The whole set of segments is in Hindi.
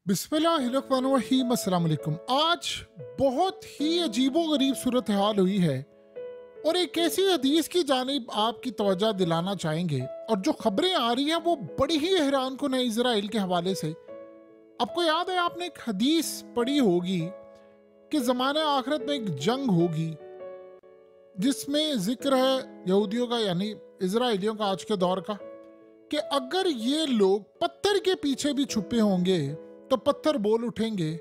बिस्मिल्लाहिर्रहमानिर्रहीम। अस्सलाम वालेकुम। आज बहुत ही अजीबोगरीब सूरत हाल हुई है और एक ऐसी हदीस की जानिब आपकी तवज्जो दिलाना चाहेंगे। और जो खबरें आ रही हैं वो बड़ी ही हैरान कुन है इजराइल के हवाले से। आपको याद है, आपने एक हदीस पढ़ी होगी कि ज़माने आखिरत में एक जंग होगी जिसमें जिक्र है यहूदियों का, यानी इजराइलियों का आज के दौर का, कि अगर ये लोग पत्थर के पीछे भी छुपे होंगे तो पत्थर बोल उठेंगे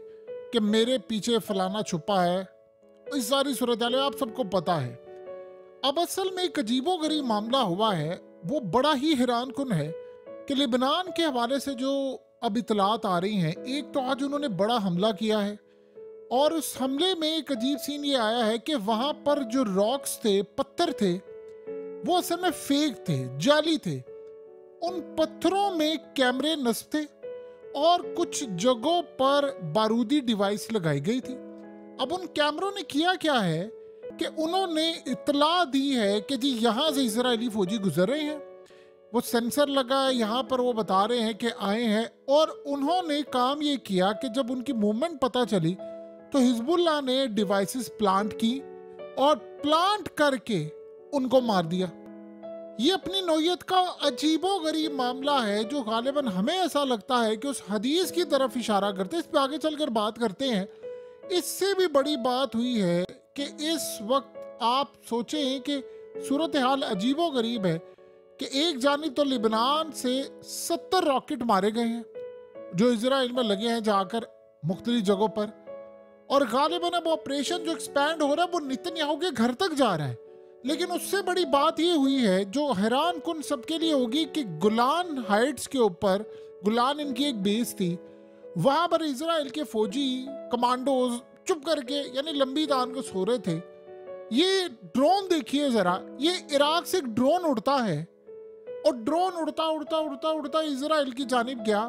कि मेरे पीछे फलाना छुपा है। इस सारी सूरत आप सबको पता है। अब असल में एक अजीबोगरीब मामला हुआ है, वो बड़ा ही हैरान कुन है कि लिबनान के हवाले से जो अब इतलात आ रही हैं। एक तो आज उन्होंने बड़ा हमला किया है और उस हमले में एक अजीब सीन ये आया है कि वहां पर जो रॉक्स थे, पत्थर थे, वो असल में फेक थे, जाली थे। उन पत्थरों में कैमरे नस्ब थे और कुछ जगहों पर बारूदी डिवाइस लगाई गई थी। अब उन कैमरों ने किया क्या है कि उन्होंने इतला दी है कि जी यहाँ से इजरायली फौजी गुजर रहे हैं, वो सेंसर लगा है यहाँ पर, वो बता रहे हैं कि आए हैं। और उन्होंने काम ये किया कि जब उनकी मूवमेंट पता चली तो हिजबुल्लाह ने डिवाइसेस प्लांट की और प्लांट करके उनको मार दिया। ये अपनी नौयत का अजीबोगरीब मामला है जो गालिबन हमें ऐसा लगता है कि उस हदीस की तरफ इशारा करते हैं। इस पे आगे चलकर बात करते हैं। इससे भी बड़ी बात हुई है कि इस वक्त आप सोचें कि सूरत हाल अजीबोगरीब है कि एक जानिब तो लिबनान से 70 रॉकेट मारे गए हैं जो इजराइल में लगे हैं जाकर मुख्तलिफ जगहों पर, और गालिबन अब ऑपरेशन जो एक्सपैंड हो रहा है वो नेतन्याहू के घर तक जा रहा है। लेकिन उससे बड़ी बात ये हुई है जो हैरान कुन सबके लिए होगी कि गुलान हाइट्स के ऊपर, गुलान इनकी एक बेस थी, वहां पर इजराइल के फौजी कमांडोज चुप करके यानी लंबी दान को सो रहे थे। ये ड्रोन देखिए जरा, ये इराक से एक ड्रोन उड़ता है और ड्रोन उड़ता उड़ता उड़ता उड़ता इजराइल की जानिब गया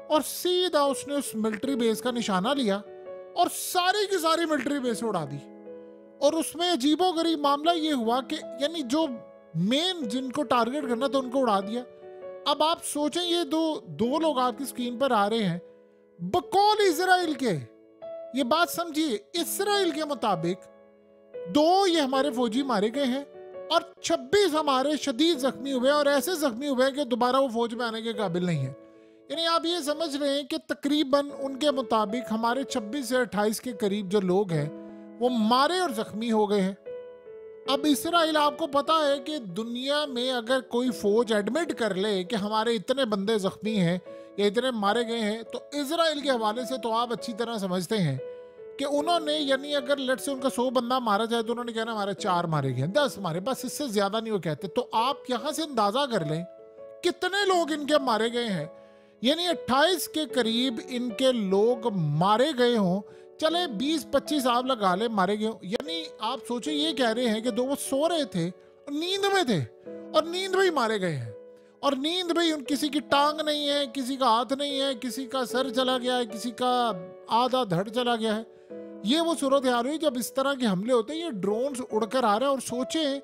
और सीधा उसने उस मिलिट्री बेस का निशाना लिया और सारी की सारी मिलिट्री बेस उड़ा दी। और उसमें अजीबोगरीब मामला ये हुआ कि यानी जो मेन जिनको टारगेट करना था उनको उड़ा दिया। अब आप सोचें, ये दो लोग आपकी स्क्रीन पर आ रहे हैं बकौल इजराइल के। ये बात समझिए, इजराइल के मुताबिक 2 ये हमारे फौजी मारे गए हैं और 26 हमारे शदीद जख्मी हुए, और ऐसे जख्मी हुए कि दोबारा वो फौज में आने के काबिल नहीं है। यानी आप ये समझ रहे हैं कि तकरीबन उनके मुताबिक हमारे 26 से 28 के करीब जो लोग हैं वो मारे और जख्मी हो गए हैं। अब इजराइल, आपको पता है कि दुनिया में अगर कोई फौज एडमिट कर ले कि हमारे इतने बंदे जख्मी हैं या इतने मारे गए हैं, तो इजराइल के हवाले से तो आप अच्छी तरह समझते हैं कि उन्होंने, यानी अगर लेट से उनका 100 बंदा मारा जाए तो उन्होंने कहना हमारे 4 मारे गए, 10 मारे, बस इससे ज्यादा नहीं वो कहते। तो आप यहां से अंदाजा कर लें कितने लोग इनके मारे गए हैं। यानी 28 के करीब इनके लोग मारे गए हों, चले 20-25 आप लगा ले मारे गए। यानी आप सोचे, ये कह रहे हैं कि 2 वो सो रहे थे और नींद में थे और नींद में ही मारे गए हैं। और नींद में ही किसी की टांग नहीं है, किसी का हाथ नहीं है, किसी का सर चला गया है, किसी का आधा धड़ चला गया है। ये वो सूरत हाल हुई जब इस तरह के हमले होते हैं। ये ड्रोन उड़कर आ रहे हैं और सोचे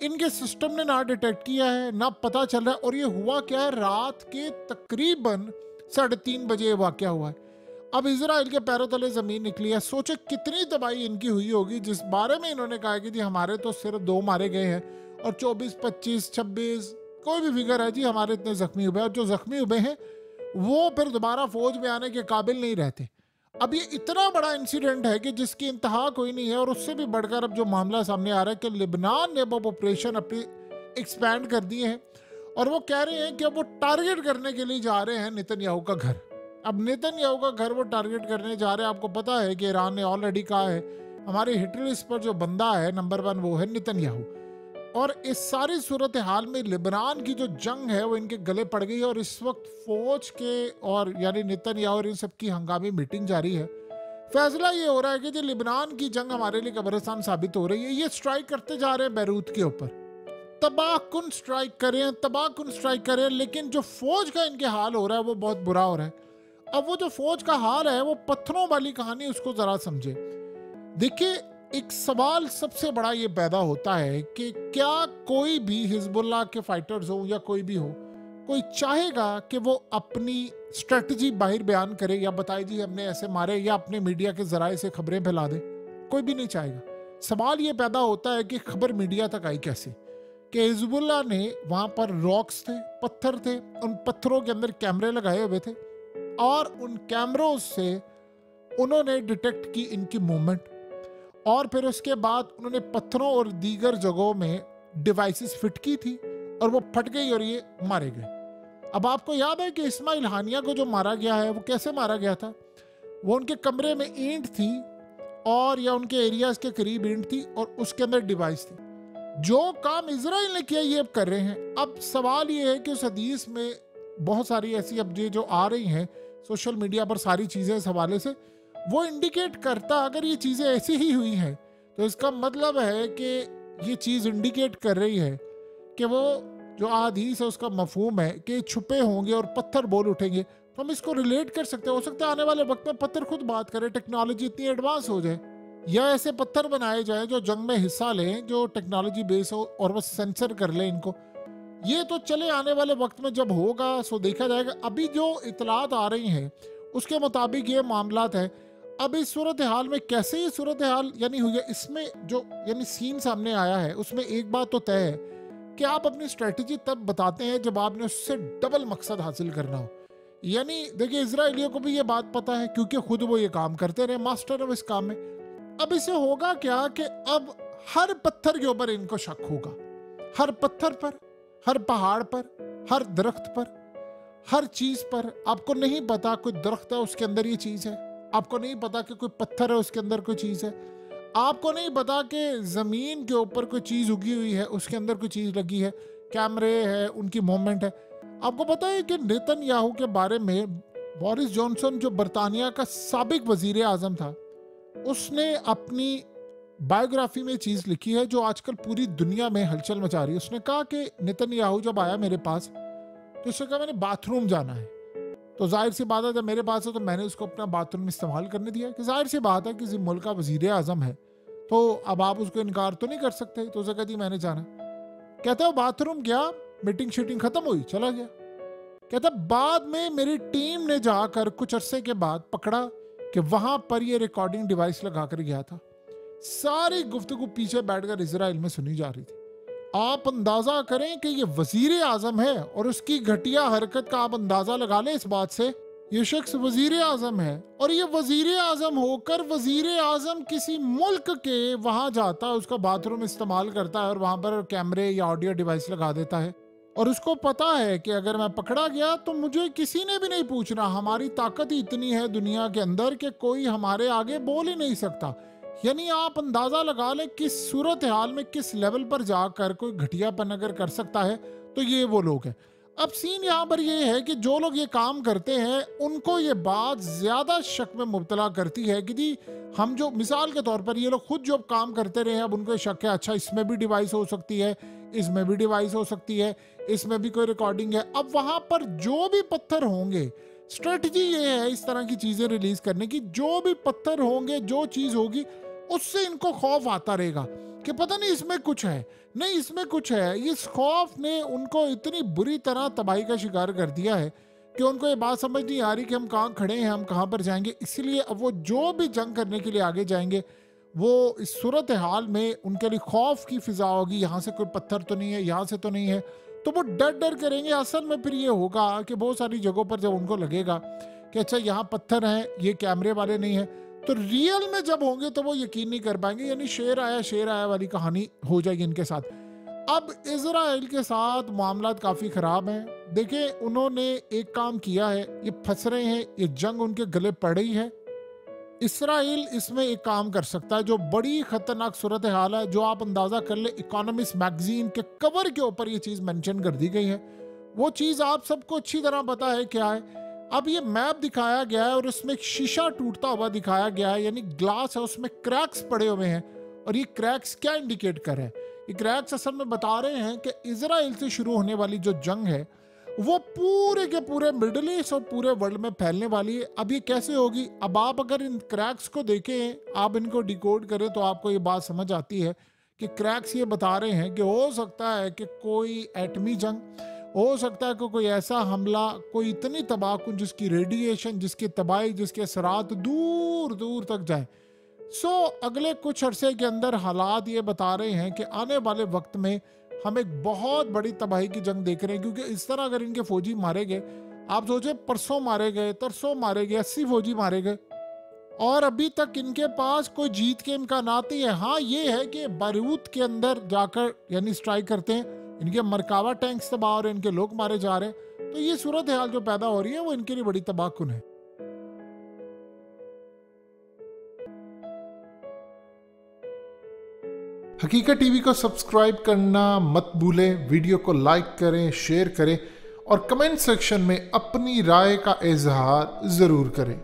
इनके सिस्टम ने ना डिटेक्ट किया है, ना पता चल रहा है। और ये हुआ क्या है, रात के तकरीबन 3:30 बजे वाकया हुआ है। अब इजराइल के पैरों तले जमीन निकली है। सोचे कितनी तबाही इनकी हुई होगी, जिस बारे में इन्होंने कहा कि जी हमारे तो सिर्फ 2 मारे गए हैं और 24, 25, 26 कोई भी फिगर है जी, हमारे इतने जख्मी हुए। और जो जख्मी हुए हैं वो फिर दोबारा फौज में आने के काबिल नहीं रहते। अब ये इतना बड़ा इंसिडेंट है कि जिसकी इंतहा कोई नहीं है। और उससे भी बढ़कर अब जो मामला सामने आ रहा है कि लिबनान ने अब ऑपरेशन अपनी एक्सपैंड कर दिए हैं और वो कह रहे हैं कि अब वो टारगेट करने के लिए जा रहे हैं नेतन्याहू का घर। अब नेतन्याहू का घर वो टारगेट करने जा रहे हैं। आपको पता है कि ईरान ने ऑलरेडी कहा है हमारे हिट लिस्ट पर जो बंदा है नंबर 1 वो है नेतन्याहू। और इस सारी सूरत हाल में लिबनान की जो जंग है वो इनके गले पड़ गई है। और इस वक्त फौज के और यानी नेतन्याहू और इन सब की हंगामी मीटिंग जारी है। फैसला ये हो रहा है कि जो लिबनान की जंग हमारे लिए कब्रिस्तान साबित हो रही है। ये स्ट्राइक करते जा रहे हैं बैरूत के ऊपर, तबाहकुन स्ट्राइक करें, तबाहकुन स्ट्राइक करें। लेकिन जो फौज का इनके हाल हो रहा है वो बहुत बुरा हो रहा है। अब वो जो फौज का हाल है वो पत्थरों वाली कहानी, उसको जरा समझे। देखिए, एक सवाल सबसे बड़ा ये पैदा होता है कि क्या कोई भी हिजबुल्लाह के फाइटर्स हो या कोई भी हो, कोई चाहेगा कि वो अपनी स्ट्रेटजी बाहर बयान करे या बताए जी हमने ऐसे मारे, या अपने मीडिया के जराए से खबरें फैला दे? कोई भी नहीं चाहेगा। सवाल ये पैदा होता है कि खबर मीडिया तक आई कैसे? कि हिजबुल्लाह ने वहां पर रॉक्स थे, पत्थर थे, उन पत्थरों के अंदर कैमरे लगाए हुए थे और उन कैमरों से उन्होंने डिटेक्ट की इनकी मूवमेंट, और फिर उसके बाद उन्होंने पत्थरों और दीगर जगहों में डिवाइसेस फिट की थी और वो फट गई और ये मारे गए। अब आपको याद है कि इस्माइल हानिया को जो मारा गया है वो कैसे मारा गया था? वो उनके कमरे में ईंट थी और या उनके एरियाज के करीब ईंट थी और उसके अंदर डिवाइस थी। जो काम इजराइल ने किया ये अब कर रहे हैं। अब सवाल ये है कि उस हदीस में बहुत सारी ऐसी अपडेट जो आ रही हैं सोशल मीडिया पर, सारी चीज़ें इस हवाले से वो इंडिकेट करता, अगर ये चीज़ें ऐसी ही हुई हैं तो इसका मतलब है कि ये चीज़ इंडिकेट कर रही है कि वो जो हदीस है उसका मफहूम है कि छुपे होंगे और पत्थर बोल उठेंगे। तो हम इसको रिलेट कर सकते हैं। हो सकता है आने वाले वक्त में पत्थर खुद बात करे, टेक्नोलॉजी इतनी एडवांस हो जाए, या ऐसे पत्थर बनाए जाए जो जंग में हिस्सा लें, जो टेक्नोलॉजी बेस हो और वो सेंसर कर ले इनको। ये तो चले आने वाले वक्त में जब होगा सो देखा जाएगा। अभी जो इतलात आ रही हैं उसके मुताबिक ये मामलात है। अब इस सूरत हाल में कैसे ये सूरत हाल यानी हुई है, इसमें जो यानी सीन सामने आया है उसमें एक बात तो तय है कि आप अपनी स्ट्रेटजी तब बताते हैं जब आपने उससे डबल मकसद हासिल करना हो। यानी देखिए इजराइलियों को भी ये बात पता है क्योंकि खुद वो ये काम करते रहे, मास्टर अब इस काम में। अब इसे होगा क्या कि अब हर पत्थर के ऊपर इनको शक होगा, हर पत्थर पर, हर पहाड़ पर, हर दरख्त पर, हर चीज पर। आपको नहीं पता कोई दरख्त है उसके अंदर ये चीज है, आपको नहीं पता कि कोई पत्थर है उसके अंदर कोई चीज है, आपको नहीं पता कि जमीन के ऊपर कोई चीज उगी हुई है उसके अंदर कोई चीज लगी है, कैमरे है, उनकी मूवमेंट है। आपको पता है कि नेतन्याहू के बारे में बोरिस जॉनसन जो बरतानिया का साबिक वजीर आजम था, उसने अपनी बायोग्राफी में चीज लिखी है जो आजकल पूरी दुनिया में हलचल मचा रही है। उसने कहा कि नेतन्याहू जब आया मेरे पास तो उसने कहा मैंने बाथरूम जाना है, तो जाहिर सी बात है जब मेरे पास है तो मैंने उसको अपना बाथरूम इस्तेमाल करने दिया कि जाहिर सी बात है किसी मुल्क का वजीर आजम है तो अब आप उसको इनकार तो नहीं कर सकते। तो उसे कहती मैंने जाना। कहता है बाथरूम गया, मीटिंग शीटिंग खत्म हुई, चला गया। कहता बाद में मेरी टीम ने जाकर कुछ अरसे के बाद पकड़ा कि वहां पर ये रिकॉर्डिंग डिवाइस लगा कर गया था। सारी गुफ्तगू पीछे बैठकर इजराइल में सुनी जा रही थी। आप अंदाजा करें कि ये वजीर आजम है और उसकी घटिया हरकत का आप अंदाजा लगा लें इस बात से, ये शख्स वजीर आजम है और ये वजीर आजम होकर वजीर आजम किसी मुल्क के वहां जाता है, उसका बाथरूम इस्तेमाल करता है और वहां पर कैमरे या ऑडियो डिवाइस लगा देता है। और उसको पता है कि अगर मैं पकड़ा गया तो मुझे किसी ने भी नहीं पूछना, हमारी ताकत ही इतनी है दुनिया के अंदर कि कोई हमारे आगे बोल ही नहीं सकता। यानी आप अंदाजा लगा लें किस सूरत हाल में किस लेवल पर जाकर कोई घटियापन अगर कर सकता है तो ये वो लोग हैं। अब सीन यहाँ पर ये है कि जो लोग ये काम करते हैं उनको ये बात ज्यादा शक में मुब्तला करती है कि जी हम जो मिसाल के तौर पर ये लोग खुद जो काम करते रहे अब उनको शक है अच्छा इसमें भी डिवाइस हो सकती है, इसमें भी डिवाइस हो सकती है, इसमें भी कोई रिकॉर्डिंग है। अब वहां पर जो भी पत्थर होंगे, स्ट्रेटजी ये है इस तरह की चीजें रिलीज करने की, जो भी पत्थर होंगे जो चीज होगी उससे इनको खौफ आता रहेगा कि पता नहीं इसमें कुछ है, नहीं इसमें कुछ है। इस खौफ ने उनको इतनी बुरी तरह तबाही का शिकार कर दिया है कि उनको ये बात समझ नहीं आ रही कि हम कहाँ खड़े हैं, हम कहाँ पर जाएंगे। इसीलिए अब वो जो भी जंग करने के लिए आगे जाएंगे वो इस सूरत हाल में उनके लिए खौफ की फिजा होगी, यहाँ से कोई पत्थर तो नहीं है, यहाँ से तो नहीं है, तो वो डर डर करेंगे। असल में फिर ये होगा कि बहुत सारी जगहों पर जब उनको लगेगा कि अच्छा यहाँ पत्थर हैं, ये कैमरे वाले नहीं है, तो रियल में जब होंगे तो वो यकीन नहीं कर पाएंगे। यानी शेर आया वाली कहानी हो जाएगी इनके साथ। अब इजराइल के साथ मामला काफी खराब हैं। देखिए उन्होंने एक काम किया है, ये फंस रहे हैं, ये जंग उनके गले पड़ रही है। इसराइल इसमें एक काम कर सकता है जो बड़ी खतरनाक सूरत हाल है, जो आप अंदाजा कर ले इकोनॉमिस्ट मैगजीन के कवर के ऊपर ये चीज मेंशन कर दी गई है। वो चीज आप सबको अच्छी तरह पता है क्या है। अब ये मैप दिखाया गया है और उसमें एक शीशा टूटता हुआ दिखाया गया है, यानी ग्लास है उसमें क्रैक्स पड़े हुए हैं। और ये क्रैक्स क्या इंडिकेट कर रहे हैं? ये क्रैक्स असल में बता रहे हैं कि इजराइल से शुरू होने वाली जो जंग है वो पूरे के पूरे मिडल ईस्ट और पूरे वर्ल्ड में फैलने वाली है। अब ये कैसे होगी? अब आप अगर इन क्रैक्स को देखें, आप इनको डिकोड करें तो आपको ये बात समझ आती है कि क्रैक्स ये बता रहे हैं कि हो सकता है कि कोई एटमी जंग हो सकता है कि कोई ऐसा हमला, कोई इतनी तबाहकुन जिसकी रेडिएशन, जिसकी तबाही, जिसके असरात दूर दूर तक जाए। अगले कुछ अरसे के अंदर हालात ये बता रहे हैं कि आने वाले वक्त में हम एक बहुत बड़ी तबाही की जंग देख रहे हैं, क्योंकि इस तरह अगर इनके फौजी मारे गए, आप सोचे परसों मारे गए, तरसों मारे गए, 80 फौजी मारे गए और अभी तक इनके पास कोई जीत के इम्कानात नहीं है। हाँ ये है कि बारूद के अंदर जाकर यानी स्ट्राइक करते हैं, इनके मरकावा टैंक्स तबाह हो रहे हैं, इनके लोग मारे जा रहे हैं। तो ये सूरत हाल जो पैदा हो रही है वो इनके लिए बड़ी तबाहकुन है। हकीकत टीवी को सब्सक्राइब करना मत भूलें, वीडियो को लाइक करें, शेयर करें और कमेंट सेक्शन में अपनी राय का इजहार ज़रूर करें।